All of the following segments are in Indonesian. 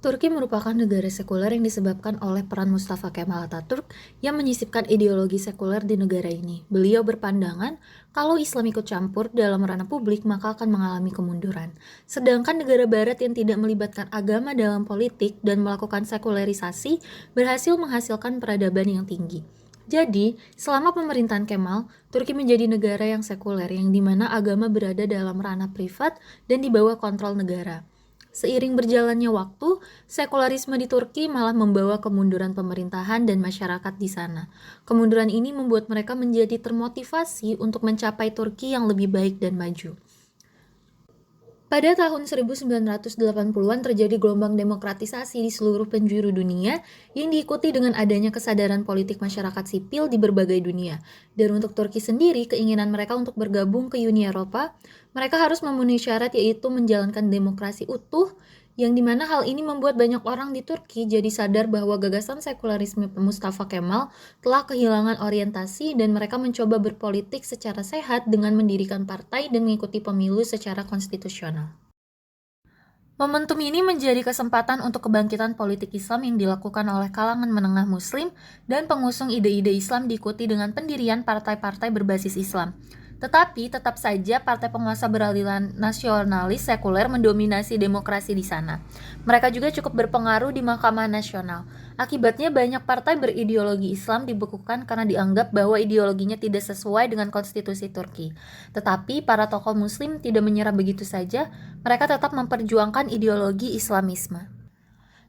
Turki merupakan negara sekuler yang disebabkan oleh peran Mustafa Kemal Atatürk yang menyisipkan ideologi sekuler di negara ini. Beliau berpandangan kalau Islam ikut campur dalam ranah publik maka akan mengalami kemunduran. Sedangkan negara barat yang tidak melibatkan agama dalam politik dan melakukan sekularisasi berhasil menghasilkan peradaban yang tinggi. Jadi, selama pemerintahan Kemal, Turki menjadi negara yang sekuler yang dimana agama berada dalam ranah privat dan di bawah kontrol negara. Seiring berjalannya waktu, sekularisme di Turki malah membawa kemunduran pemerintahan dan masyarakat di sana. Kemunduran ini membuat mereka menjadi termotivasi untuk mencapai Turki yang lebih baik dan maju. Pada tahun 1980-an terjadi gelombang demokratisasi di seluruh penjuru dunia yang diikuti dengan adanya kesadaran politik masyarakat sipil di berbagai dunia. Dan untuk Turki sendiri, keinginan mereka untuk bergabung ke Uni Eropa, mereka harus memenuhi syarat yaitu menjalankan demokrasi utuh, yang dimana hal ini membuat banyak orang di Turki jadi sadar bahwa gagasan sekularisme Mustafa Kemal telah kehilangan orientasi dan mereka mencoba berpolitik secara sehat dengan mendirikan partai dan mengikuti pemilu secara konstitusional. Momentum ini menjadi kesempatan untuk kebangkitan politik Islam yang dilakukan oleh kalangan menengah Muslim dan pengusung ide-ide Islam diikuti dengan pendirian partai-partai berbasis Islam. Tetapi tetap saja partai penguasa beraliran nasionalis sekuler mendominasi demokrasi di sana. Mereka juga cukup berpengaruh di Mahkamah Nasional. Akibatnya banyak partai berideologi Islam dibekukan karena dianggap bahwa ideologinya tidak sesuai dengan konstitusi Turki. Tetapi para tokoh Muslim tidak menyerah begitu saja, mereka tetap memperjuangkan ideologi Islamisme.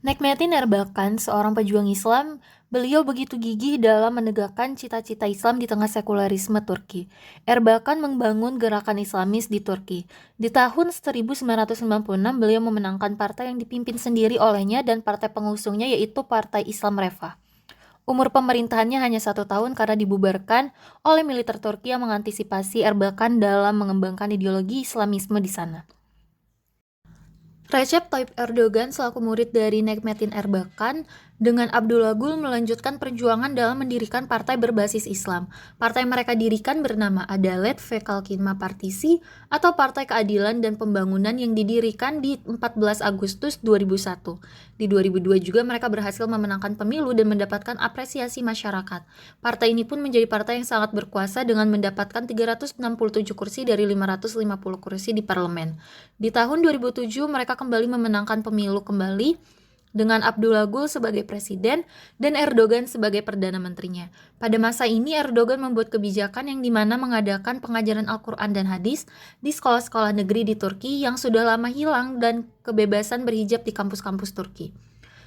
Nekmettin Erbakan, seorang pejuang Islam, beliau begitu gigih dalam menegakkan cita-cita Islam di tengah sekularisme Turki. Erbakan membangun gerakan Islamis di Turki. Di tahun 1996, beliau memenangkan partai yang dipimpin sendiri olehnya dan partai pengusungnya yaitu Partai Islam Refah. Umur pemerintahannya hanya 1 tahun karena dibubarkan oleh militer Turki yang mengantisipasi Erbakan dalam mengembangkan ideologi Islamisme di sana. Recep Tayyip Erdogan selaku murid dari Necmettin Erbakan dengan Abdullah Gül melanjutkan perjuangan dalam mendirikan partai berbasis Islam. Partai mereka dirikan bernama Adalet ve Kalkınma Partisi atau Partai Keadilan dan Pembangunan yang didirikan di 14 Agustus 2001. Di 2002 juga mereka berhasil memenangkan pemilu dan mendapatkan apresiasi masyarakat. Partai ini pun menjadi partai yang sangat berkuasa dengan mendapatkan 367 kursi dari 550 kursi di parlemen. Di tahun 2007 mereka kembali memenangkan pemilu kembali dengan Abdullah Gül sebagai presiden dan Erdogan sebagai perdana menterinya. Pada masa ini Erdogan membuat kebijakan yang dimana mengadakan pengajaran Al-Quran dan hadis di sekolah-sekolah negeri di Turki yang sudah lama hilang dan kebebasan berhijab di kampus-kampus Turki.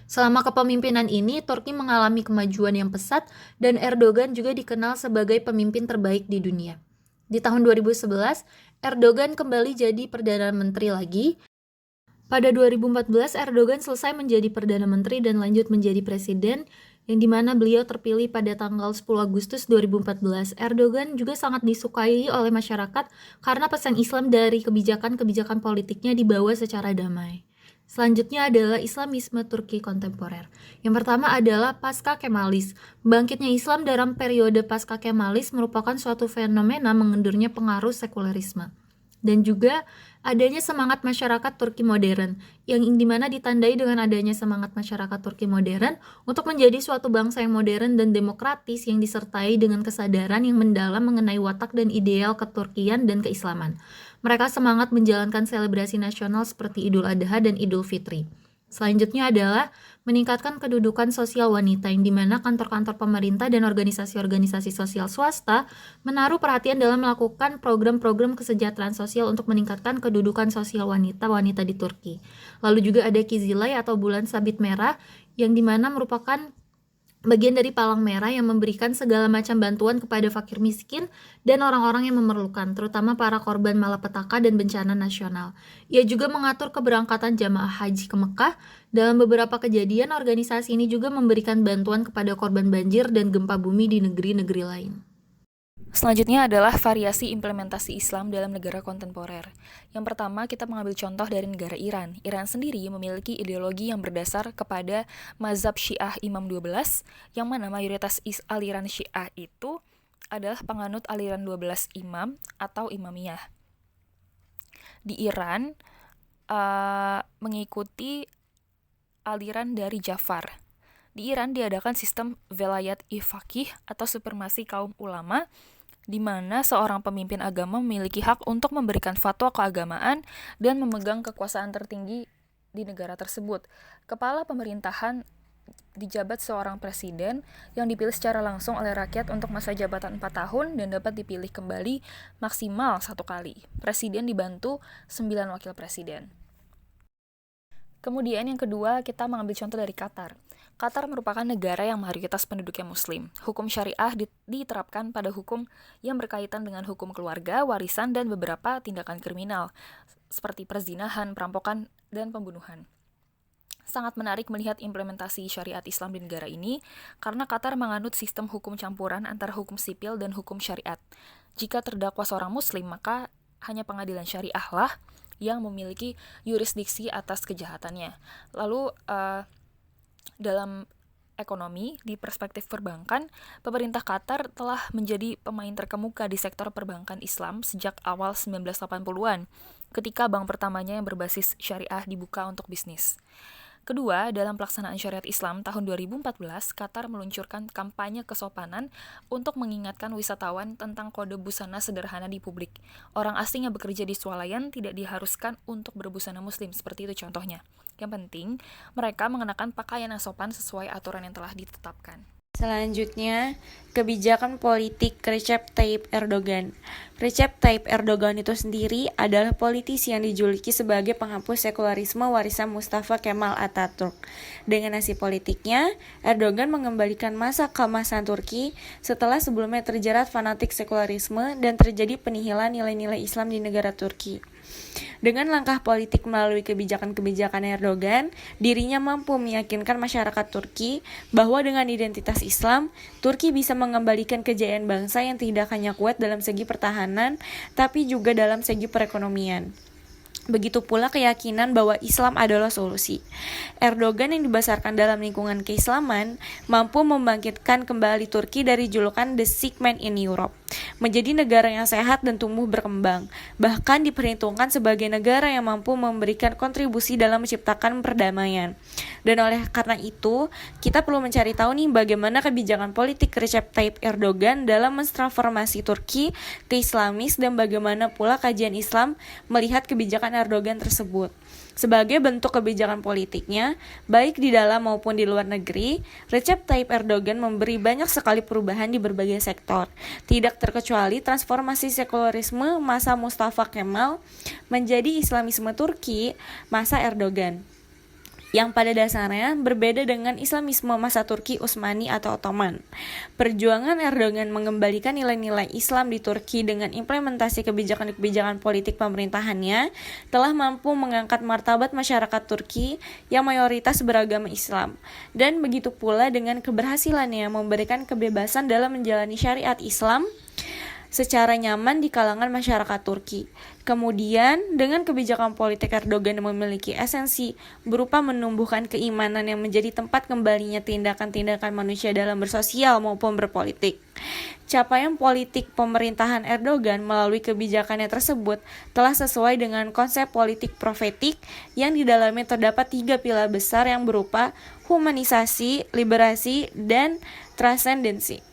Selama kepemimpinan ini, Turki mengalami kemajuan yang pesat dan Erdogan juga dikenal sebagai pemimpin terbaik di dunia. Di tahun 2011, Erdogan kembali jadi Perdana Menteri lagi. Pada 2014, Erdogan selesai menjadi Perdana Menteri dan lanjut menjadi Presiden, yang dimana beliau terpilih pada tanggal 10 Agustus 2014. Erdogan juga sangat disukai oleh masyarakat karena pesan Islam dari kebijakan-kebijakan politiknya dibawa secara damai. Selanjutnya adalah Islamisme Turki kontemporer. Yang pertama adalah Pasca Kemalis. Bangkitnya Islam dalam periode Pasca Kemalis merupakan suatu fenomena mengendurnya pengaruh sekulerisme. Dan juga adanya semangat masyarakat Turki modern, yang dimana ditandai dengan adanya semangat masyarakat Turki modern untuk menjadi suatu bangsa yang modern dan demokratis yang disertai dengan kesadaran yang mendalam mengenai watak dan ideal keturkian dan keislaman. Mereka semangat menjalankan selebrasi nasional seperti Idul Adha dan Idul Fitri. Selanjutnya adalah meningkatkan kedudukan sosial wanita yang dimana kantor-kantor pemerintah dan organisasi-organisasi sosial swasta menaruh perhatian dalam melakukan program-program kesejahteraan sosial untuk meningkatkan kedudukan sosial wanita-wanita di Turki. Lalu juga ada Kizilay atau bulan sabit merah yang dimana merupakan bagian dari palang merah yang memberikan segala macam bantuan kepada fakir miskin dan orang-orang yang memerlukan, terutama para korban malapetaka dan bencana nasional. Ia juga mengatur keberangkatan jamaah haji ke Mekah. Dalam beberapa kejadian, organisasi ini juga memberikan bantuan kepada korban banjir dan gempa bumi di negeri-negeri lain. Selanjutnya adalah variasi implementasi Islam dalam negara kontemporer. Yang pertama, kita mengambil contoh dari negara Iran. Iran sendiri memiliki ideologi yang berdasar kepada mazhab Syiah Imam 12, yang mana mayoritas aliran Syiah itu adalah penganut aliran 12 imam atau imamiyah. Di Iran, mengikuti aliran dari Jafar. Di Iran diadakan sistem velayat-i faqih atau supremasi kaum ulama, di mana seorang pemimpin agama memiliki hak untuk memberikan fatwa keagamaan dan memegang kekuasaan tertinggi di negara tersebut. Kepala pemerintahan dijabat seorang presiden yang dipilih secara langsung oleh rakyat untuk masa jabatan 4 tahun dan dapat dipilih kembali maksimal 1 kali. Presiden dibantu 9 wakil presiden. Kemudian yang kedua, kita mengambil contoh dari Qatar. Qatar merupakan negara yang mayoritas penduduknya muslim. Hukum syariah diterapkan pada hukum yang berkaitan dengan hukum keluarga, warisan, dan beberapa tindakan kriminal, seperti perzinahan, perampokan, dan pembunuhan. Sangat menarik melihat implementasi syariat Islam di negara ini, karena Qatar menganut sistem hukum campuran antara hukum sipil dan hukum syariat. Jika terdakwa seorang muslim, maka hanya pengadilan syariah lah yang memiliki yurisdiksi atas kejahatannya. Lalu, dalam ekonomi, di perspektif perbankan, pemerintah Qatar telah menjadi pemain terkemuka di sektor perbankan Islam sejak awal 1980-an, ketika bank pertamanya yang berbasis syariah dibuka untuk bisnis. Kedua, dalam pelaksanaan syariat Islam tahun 2014, Qatar meluncurkan kampanye kesopanan untuk mengingatkan wisatawan tentang kode busana sederhana di publik. Orang asing yang bekerja di swalayan tidak diharuskan untuk berbusana muslim, seperti itu contohnya. Yang penting, mereka mengenakan pakaian yang sopan sesuai aturan yang telah ditetapkan. Selanjutnya, kebijakan politik Recep Tayyip Erdogan. Recep Tayyip Erdogan itu sendiri adalah politisi yang dijuluki sebagai penghapus sekularisme warisan Mustafa Kemal Atatürk. Dengan nasib politiknya, Erdogan mengembalikan masa keemasan Turki setelah sebelumnya terjerat fanatik sekularisme dan terjadi penihilan nilai-nilai Islam di negara Turki. Dengan langkah politik melalui kebijakan-kebijakan Erdogan, dirinya mampu meyakinkan masyarakat Turki bahwa dengan identitas Islam, Turki bisa mengembalikan kejayaan bangsa yang tidak hanya kuat dalam segi pertahanan, tapi juga dalam segi perekonomian. Begitu pula keyakinan bahwa Islam adalah solusi. Erdogan yang dibesarkan dalam lingkungan keislaman mampu membangkitkan kembali Turki dari julukan The Sick Man in Europe, menjadi negara yang sehat dan tumbuh berkembang, bahkan diperhitungkan sebagai negara yang mampu memberikan kontribusi dalam menciptakan perdamaian. Dan oleh karena itu, kita perlu mencari tahu nih bagaimana kebijakan politik Recep Tayyip Erdogan dalam mentransformasi Turki ke Islamis dan bagaimana pula kajian Islam melihat kebijakan Erdogan tersebut. Sebagai bentuk kebijakan politiknya, baik di dalam maupun di luar negeri, Recep Tayyip Erdogan memberi banyak sekali perubahan di berbagai sektor. Tidak terkecuali transformasi sekularisme masa Mustafa Kemal menjadi Islamisme Turki masa Erdogan, yang pada dasarnya berbeda dengan Islamisme masa Turki Utsmani atau Ottoman. Perjuangan Erdogan mengembalikan nilai-nilai Islam di Turki dengan implementasi kebijakan-kebijakan politik pemerintahannya telah mampu mengangkat martabat masyarakat Turki yang mayoritas beragama Islam. Dan begitu pula dengan keberhasilannya memberikan kebebasan dalam menjalani syariat Islam secara nyaman di kalangan masyarakat Turki. Kemudian, dengan kebijakan politik Erdogan yang memiliki esensi berupa menumbuhkan keimanan yang menjadi tempat kembalinya tindakan-tindakan manusia dalam bersosial maupun berpolitik. Capaian politik pemerintahan Erdogan melalui kebijakannya tersebut telah sesuai dengan konsep politik profetik yang di dalamnya terdapat 3 pilar besar yang berupa humanisasi, liberasi, dan transendensi.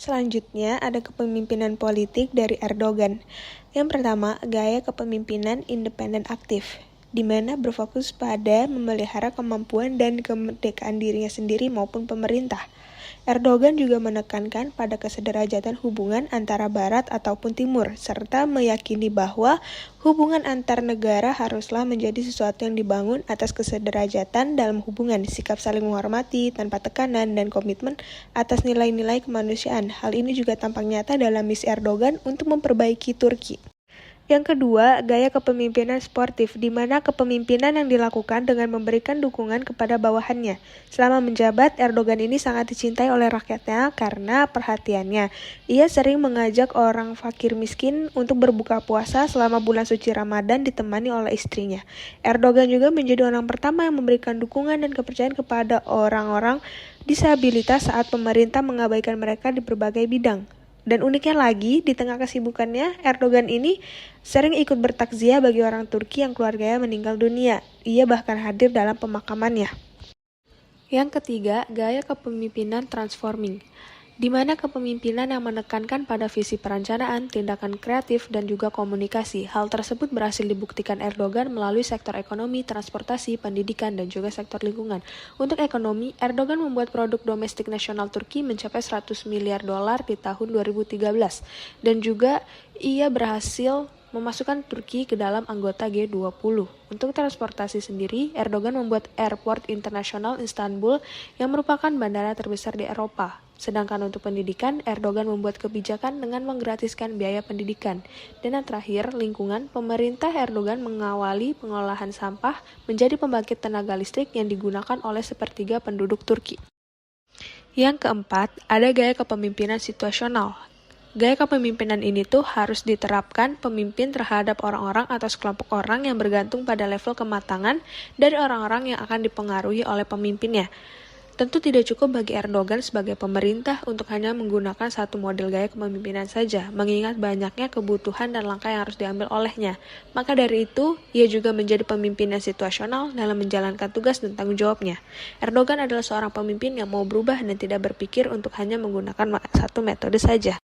Selanjutnya ada kepemimpinan politik dari Erdogan. Yang pertama, gaya kepemimpinan independen aktif, di mana berfokus pada memelihara kemampuan dan kemerdekaan dirinya sendiri maupun pemerintah. Erdogan juga menekankan pada kesederajatan hubungan antara Barat ataupun Timur, serta meyakini bahwa hubungan antar negara haruslah menjadi sesuatu yang dibangun atas kesederajatan dalam hubungan, sikap saling menghormati tanpa tekanan, dan komitmen atas nilai-nilai kemanusiaan. Hal ini juga tampak nyata dalam misi Erdogan untuk memperbaiki Turki. Yang kedua, gaya kepemimpinan sportif, di mana kepemimpinan yang dilakukan dengan memberikan dukungan kepada bawahannya. Selama menjabat, Erdogan ini sangat dicintai oleh rakyatnya karena perhatiannya. Ia sering mengajak orang fakir miskin untuk berbuka puasa selama bulan suci Ramadan ditemani oleh istrinya. Erdogan juga menjadi orang pertama yang memberikan dukungan dan kepercayaan kepada orang-orang disabilitas saat pemerintah mengabaikan mereka di berbagai bidang. Dan uniknya lagi, di tengah kesibukannya, Erdogan ini sering ikut bertakziah bagi orang Turki yang keluarganya meninggal dunia. Ia bahkan hadir dalam pemakamannya. Yang ketiga, gaya kepemimpinan transforming, di mana kepemimpinan yang menekankan pada visi perencanaan, tindakan kreatif, dan juga komunikasi. Hal tersebut berhasil dibuktikan Erdogan melalui sektor ekonomi, transportasi, pendidikan, dan juga sektor lingkungan. Untuk ekonomi, Erdogan membuat produk domestik nasional Turki mencapai 100 miliar dolar di tahun 2013, dan juga ia berhasil memasukkan Turki ke dalam anggota G20. Untuk transportasi sendiri, Erdogan membuat Airport Internasional Istanbul yang merupakan bandara terbesar di Eropa. Sedangkan untuk pendidikan, Erdogan membuat kebijakan dengan menggratiskan biaya pendidikan. Dan yang terakhir, lingkungan, pemerintah Erdogan mengawali pengolahan sampah menjadi pembangkit tenaga listrik yang digunakan oleh sepertiga penduduk Turki. Yang keempat, ada gaya kepemimpinan situasional. Gaya kepemimpinan ini tuh harus diterapkan pemimpin terhadap orang-orang atau sekelompok orang yang bergantung pada level kematangan dari orang-orang yang akan dipengaruhi oleh pemimpinnya. Tentu tidak cukup bagi Erdogan sebagai pemerintah untuk hanya menggunakan satu model gaya kepemimpinan saja, mengingat banyaknya kebutuhan dan langkah yang harus diambil olehnya. Maka dari itu, ia juga menjadi pemimpin yang situasional dalam menjalankan tugas dan tanggung jawabnya. Erdogan adalah seorang pemimpin yang mau berubah dan tidak berpikir untuk hanya menggunakan satu metode saja.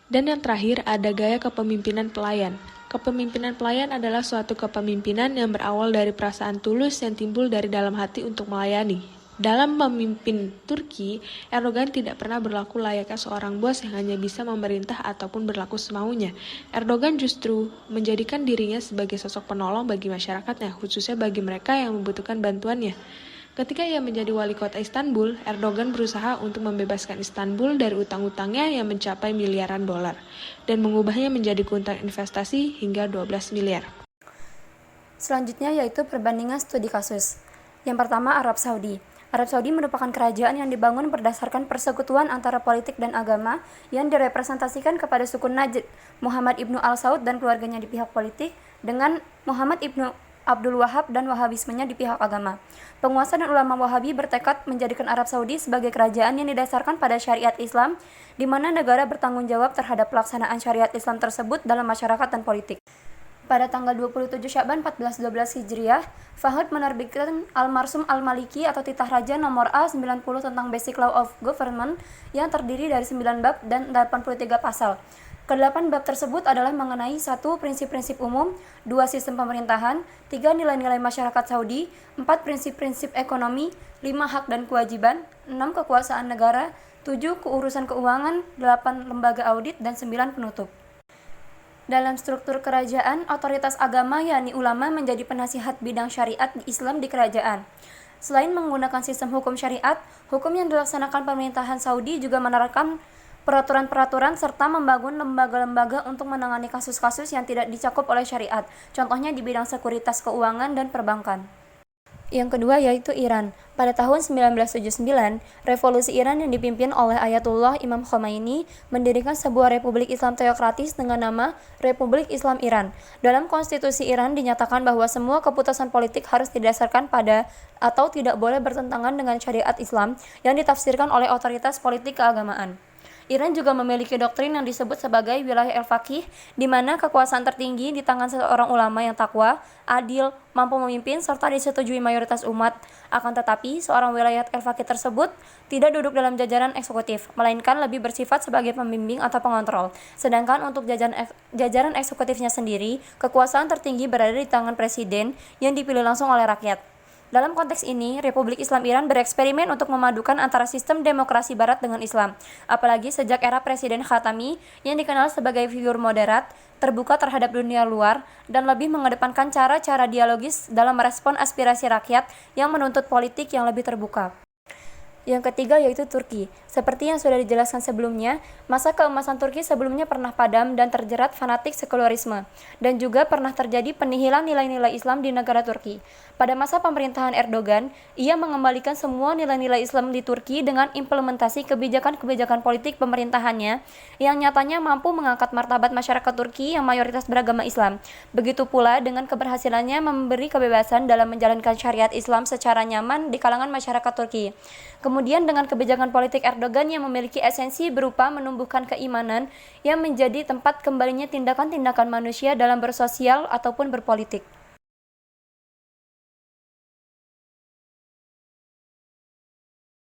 Dan yang terakhir ada gaya kepemimpinan pelayan. Kepemimpinan pelayan adalah suatu kepemimpinan yang berawal dari perasaan tulus yang timbul dari dalam hati untuk melayani. Dalam memimpin Turki, Erdogan tidak pernah berlaku layaknya seorang bos yang hanya bisa memerintah ataupun berlaku semaunya. Erdogan justru menjadikan dirinya sebagai sosok penolong bagi masyarakatnya, khususnya bagi mereka yang membutuhkan bantuannya. Ketika ia menjadi wali kota Istanbul, Erdogan berusaha untuk membebaskan Istanbul dari utang-utangnya yang mencapai miliaran dolar dan mengubahnya menjadi keuntungan investasi hingga 12 miliar. Selanjutnya yaitu perbandingan studi kasus. Yang pertama, Arab Saudi. Arab Saudi merupakan kerajaan yang dibangun berdasarkan persekutuan antara politik dan agama yang direpresentasikan kepada suku Najd, Muhammad ibnu al-Saud dan keluarganya di pihak politik, dengan Muhammad ibnu Abdul Wahab dan Wahabismenya di pihak agama. Penguasa dan ulama Wahabi bertekad menjadikan Arab Saudi sebagai kerajaan yang didasarkan pada syariat Islam, di mana negara bertanggung jawab terhadap pelaksanaan syariat Islam tersebut dalam masyarakat dan politik. Pada tanggal 27 Sya'ban 1412 Hijriah, Fahd menerbitkan Al-Marsum Al-Maliki atau Titah Raja nomor A90 tentang Basic Law of Government yang terdiri dari 9 bab dan 83 pasal. Kedelapan bab tersebut adalah mengenai 1. Prinsip-prinsip umum, 2. Sistem pemerintahan, 3. Nilai-nilai masyarakat Saudi, 4. Prinsip-prinsip ekonomi, 5. Hak dan kewajiban, 6. Kekuasaan negara, 7. Keurusan keuangan, 8. Lembaga audit, dan 9. Penutup. Dalam struktur kerajaan, otoritas agama yakni ulama menjadi penasihat bidang syariat Islam di kerajaan. Selain menggunakan sistem hukum syariat, hukum yang dilaksanakan pemerintahan Saudi juga menerapkan peraturan-peraturan serta membangun lembaga-lembaga untuk menangani kasus-kasus yang tidak dicakup oleh syariat, contohnya di bidang sekuritas keuangan dan perbankan. Yang kedua yaitu Iran. Pada tahun 1979, revolusi Iran yang dipimpin oleh Ayatullah Imam Khomeini mendirikan sebuah republik Islam teokratis dengan nama Republik Islam Iran. Dalam konstitusi Iran dinyatakan bahwa semua keputusan politik harus didasarkan pada atau tidak boleh bertentangan dengan syariat Islam yang ditafsirkan oleh otoritas politik keagamaan. Iran juga memiliki doktrin yang disebut sebagai wilayah al-faqih, di mana kekuasaan tertinggi di tangan seorang ulama yang takwa, adil, mampu memimpin, serta disetujui mayoritas umat. Akan tetapi, seorang wilayah al-faqih tersebut tidak duduk dalam jajaran eksekutif, melainkan lebih bersifat sebagai pembimbing atau pengontrol. Sedangkan untuk jajaran eksekutifnya sendiri, kekuasaan tertinggi berada di tangan presiden yang dipilih langsung oleh rakyat. Dalam konteks ini, Republik Islam Iran bereksperimen untuk memadukan antara sistem demokrasi Barat dengan Islam, apalagi sejak era Presiden Khatami yang dikenal sebagai figur moderat, terbuka terhadap dunia luar, dan lebih mengedepankan cara-cara dialogis dalam merespon aspirasi rakyat yang menuntut politik yang lebih terbuka. Yang ketiga yaitu Turki. Seperti yang sudah dijelaskan sebelumnya, masa keemasan Turki sebelumnya pernah padam dan terjerat fanatik sekularisme, dan juga pernah terjadi penihilan nilai-nilai Islam di negara Turki. Pada masa pemerintahan Erdogan, ia mengembalikan semua nilai-nilai Islam di Turki dengan implementasi kebijakan-kebijakan politik pemerintahannya yang nyatanya mampu mengangkat martabat masyarakat Turki yang mayoritas beragama Islam. Begitu pula dengan keberhasilannya memberi kebebasan dalam menjalankan syariat Islam secara nyaman di kalangan masyarakat Turki. Kemudian dengan kebijakan politik Erdogan yang memiliki esensi berupa menumbuhkan keimanan yang menjadi tempat kembalinya tindakan-tindakan manusia dalam bersosial ataupun berpolitik.